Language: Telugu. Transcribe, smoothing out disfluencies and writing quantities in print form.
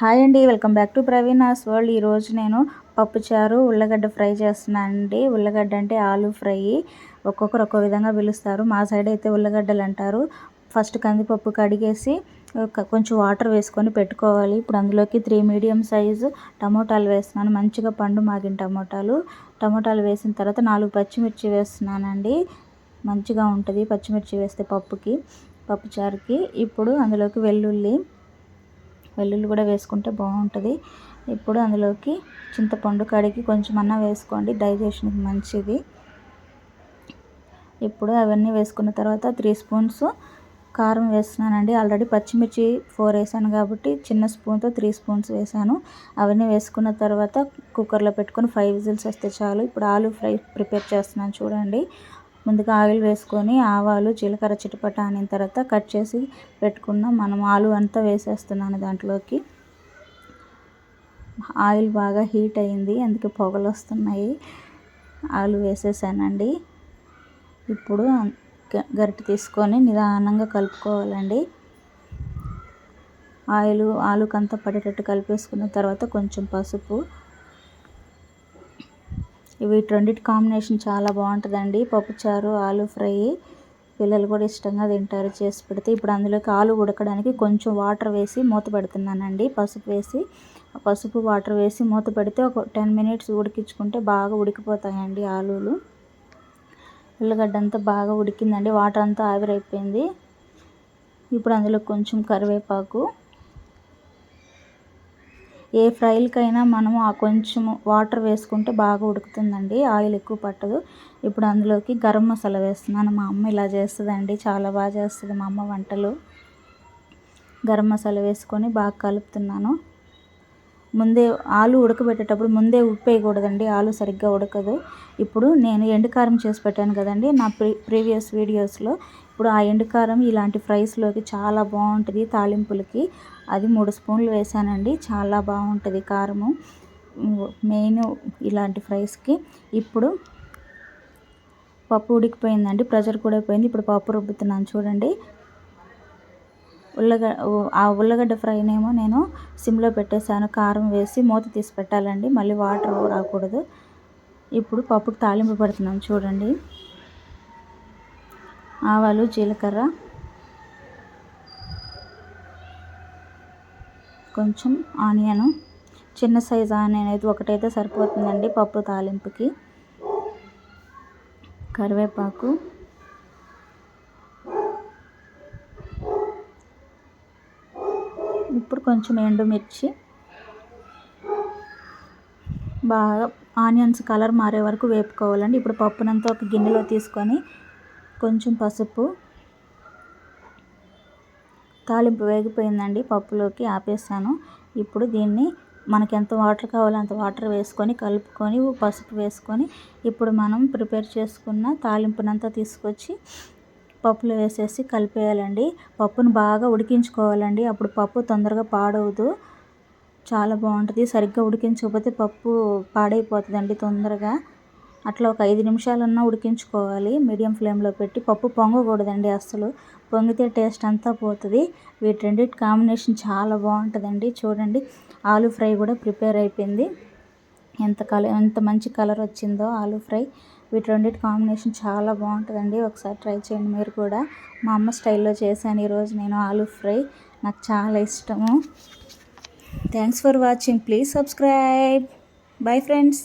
హాయ్ అండి, welcome back to Praveena's world. ఈరోజు నేను పప్పుచారు ఉల్లగడ్డ ఫ్రై చేస్తున్నాను అండి. ఉల్లగడ్డ అంటే ఆలు ఫ్రై, ఒక్కొక్కరు ఒక్కో విధంగా పిలుస్తారు. మా సైడ్ అయితే ఉల్లగడ్డలు అంటారు. ఫస్ట్ కందిపప్పు కడిగేసి కొంచెం వాటర్ వేసుకొని పెట్టుకోవాలి. ఇప్పుడు అందులోకి 3 మీడియం సైజు టమోటాలు వేస్తున్నాను. మంచిగా పండు మాగిన టమోటాలు వేసిన తర్వాత 4 పచ్చిమిర్చి వేస్తున్నానండి. మంచిగా ఉంటుంది పచ్చిమిర్చి వేస్తే పప్పుచారుకి. ఇప్పుడు అందులోకి వెల్లుల్లి కూడా వేసుకుంటే బాగుంటుంది. ఇప్పుడు అందులోకి చింతపండు కడిగి కొంచెం అన్నా వేసుకోండి, డైజెషన్కి మంచిది. ఇప్పుడు అవన్నీ వేసుకున్న తర్వాత 3 స్పూన్స్ కారం వేస్తున్నానండి. ఆల్రెడీ పచ్చిమిర్చి 4 వేసాను కాబట్టి చిన్న స్పూన్తో 3 స్పూన్స్ వేసాను. అవన్నీ వేసుకున్న తర్వాత కుక్కర్లో పెట్టుకొని 5 విజిల్స్ వస్తే చాలు. ఇప్పుడు ఆలు ఫ్రై ప్రిపేర్ చేస్తున్నాను చూడండి. ముందుగా ఆయిల్ వేసుకొని ఆవాలు జీలకర్ర చిటపట అనిన తర్వాత కట్ చేసి పెట్టుకున్న మనం ఆలు అంతా వేసేస్తున్నాను దాంట్లోకి. ఆయిల్ బాగా హీట్ అయింది, అందుకే పొగలు వస్తున్నాయి. ఆలు వేసేసానండి. ఇప్పుడు గరిటె తీసుకొని నిదానంగా కలుపుకోవాలండి. ఆలుకంతా పడేటట్టు కలిపేసుకున్న తర్వాత కొంచెం పసుపు. వీటి రెండింటి కాంబినేషన్ చాలా బాగుంటుందండి, పప్పుచారు ఆలు ఫ్రై. పిల్లలు కూడా ఇష్టంగా తింటారు చేసి పెడితే. ఇప్పుడు అందులోకి ఆలు ఉడకడానికి కొంచెం వాటర్ వేసి మూత పెడుతున్నానండి. పసుపు వాటర్ వేసి మూత పెడితే ఒక 10 మినిట్స్ ఉడికించుకుంటే బాగా ఉడికిపోతాయండి ఆలులు. ఉల్లగడ్డ అంతా బాగా ఉడికిందండి, వాటర్ అంతా ఆవిరైపోయింది. ఇప్పుడు అందులో కొంచెం కరివేపాకు. ఏ ఫ్రైలకైనా మనము కొంచెం వాటర్ వేసుకుంటే బాగా ఉడుకుతుందండి, ఆయిల్ ఎక్కువ పట్టదు. ఇప్పుడు అందులోకి గరం మసాలా వేస్తున్నాను. మా అమ్మ ఇలా చేస్తుందండి, చాలా బాగా చేస్తుంది మా అమ్మ వంటలు. గరం మసాలా వేసుకొని బాగా కలుపుతున్నాను. ముందే ఆలు ఉడకబెట్టేటప్పుడు ముందే ఉప్పు వేయకూడదండి, ఆలు సరిగ్గా ఉడకదు. ఇప్పుడు నేను ఎండుకారం చేసి పెట్టాను కదండి నా ప్రీవియస్ వీడియోస్లో. ఇప్పుడు ఆ ఎండుకారం ఇలాంటి ఫ్రైస్లోకి చాలా బాగుంటుంది, తాలింపులకి. అది 3 స్పూన్లు వేసానండి, చాలా బాగుంటుంది కారము మెయిన్ ఇలాంటి ఫ్రైస్కి. ఇప్పుడు పప్పు ఉడికిపోయిందండి, ప్రెషర్ కూడా అయిపోయింది. ఇప్పుడు పప్పు రుబ్బుతున్నాను చూడండి. ఉల్లగడ్డ ఫ్రైనేమో నేను సిమ్లో పెట్టేశాను, కారం వేసి మూత తీసి పెట్టాలండి, మళ్ళీ వాటర్ రాకూడదు. ఇప్పుడు పప్పుకి తాలింపు పెడుతున్నాను చూడండి. ఆవాలు జీలకర్ర, కొంచెం ఆనియను, చిన్న సైజు ఆనియన్ అయితే ఒకటైతే సరిపోతుందండి పప్పు తాలింపుకి. కరివేపాకు, ఇప్పుడు కొంచెం ఎండుమిర్చి. బాగా ఆనియన్స్ కలర్ మారే వరకు వేపుకోవాలండి. ఇప్పుడు పప్పునంతా ఒక గిన్నెలో తీసుకొని కొంచెం పసుపు, తాలింపు వేగిపోయిందండి, పప్పులోకి ఆపేసాను. ఇప్పుడు దీన్ని మనకి ఎంత వాటర్ కావాలో అంత వాటర్ వేసుకొని కలుపుకొని పసుపు వేసుకొని ఇప్పుడు మనం ప్రిపేర్ చేసుకున్న తాలింపునంతా తీసుకొచ్చి పప్పులో వేసేసి కలిపేయాలండి. పప్పును బాగా ఉడికించుకోవాలండి, అప్పుడు పప్పు తొందరగా పాడవదు, చాలా బాగుంటుంది. సరిగ్గా ఉడికించకపోతే పప్పు పాడైపోతుందండి తొందరగా. అట్లా ఒక 5 నిమిషాలన్నా ఉడికించుకోవాలి మీడియం ఫ్లేమ్లో పెట్టి. పప్పు పొంగకూడదండి అస్సలు, పొంగితే టేస్ట్ అంతా పోతుంది. వీటి రెండింటి కాంబినేషన్ చాలా బాగుంటుందండి. చూడండి, ఆలు ఫ్రై కూడా ప్రిపేర్ అయిపోయింది. ఎంత మంచి కలర్ వచ్చిందో ఆలు ఫ్రై. వీటి రెండింటి కాంబినేషన్ చాలా బాగుంటుందండి, ఒకసారి ట్రై చేయండి మీరు కూడా. మా అమ్మ స్టైల్లో చేశాను ఈరోజు నేను ఆలు ఫ్రై, నాకు చాలా ఇష్టము. Thanks for watching, please subscribe. Bye friends.